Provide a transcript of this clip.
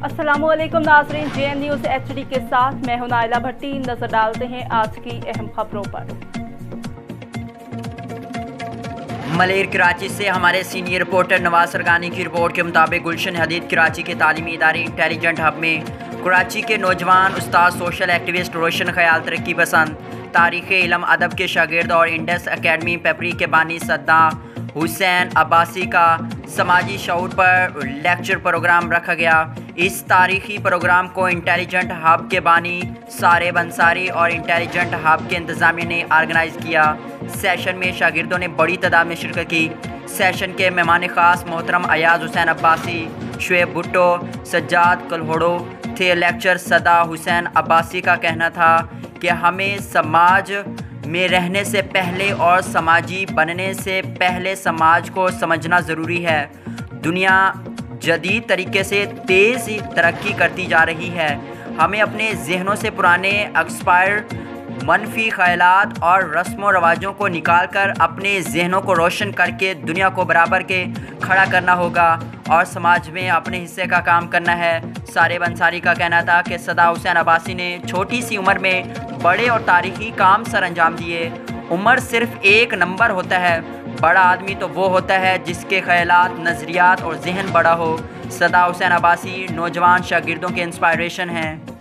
अस्सलाम वालेकुम नाज़रीन, JN न्यूज़ HD के साथ मैं हूं नाइला भट्टी। नजर डालते हैं आज की अहम खबरों पर। मलेर कराची से हमारे सीनियर रिपोर्टर नवाज सरगानी की रिपोर्ट के मुताबिक गुलशन हदीद कराची के तालीमी इदारे इंटेलिजेंट हब में कराची के नौजवान उस्ताद, सोशल एक्टिविस्ट, रोशन ख्याल, तरक्की पसंद, तारीख़ इल्म, अदब के शागिर्द और इंडस एकेडमी पेपरी के बानी सद्दाम हुसैन अब्बासी का समाजी शऊर पर लेक्चर प्रोग्राम रखा गया। इस तारीख़ी प्रोग्राम को इंटेलिजेंट हब के बानी सारेब अंसारी और इंटेलिजेंट हब के इंतज़ामिया ने ऑर्गेनाइज़ किया। सेशन में शागिर्दों ने बड़ी तादाद में शिरकत की। सेशन के मेहमान ख़ास मोहतरम अयाज हुसैन अब्बासी, शुएब भुट्टो, सज्जाद कलहोड़ो थे। लेक्चर सदा हुसैन अब्बासी का कहना था कि हमें समाज में रहने से पहले और समाजी बनने से पहले समाज को समझना ज़रूरी है। दुनिया जदीद तरीके से तेज़ तरक्की करती जा रही है। हमें अपने जहनों से पुराने एक्सपायर्ड मनफी ख्यालात और रस्म व रवाजों को निकाल कर अपने जहनों को रोशन करके दुनिया को बराबर के खड़ा करना होगा और समाज में अपने हिस्से का काम करना है। सारेब अंसारी का कहना था कि सदा हुसैन अब्बासी ने छोटी सी उम्र में बड़े और तारीख़ी काम सर अंजाम दिए। उम्र सिर्फ एक नंबर होता है। बड़ा आदमी तो वो होता है जिसके ख्यालात, नज़रियात और जहन बड़ा हो। सदा हुसैन अब्बासी नौजवान शागिर्दों के इंस्पायरेशन हैं।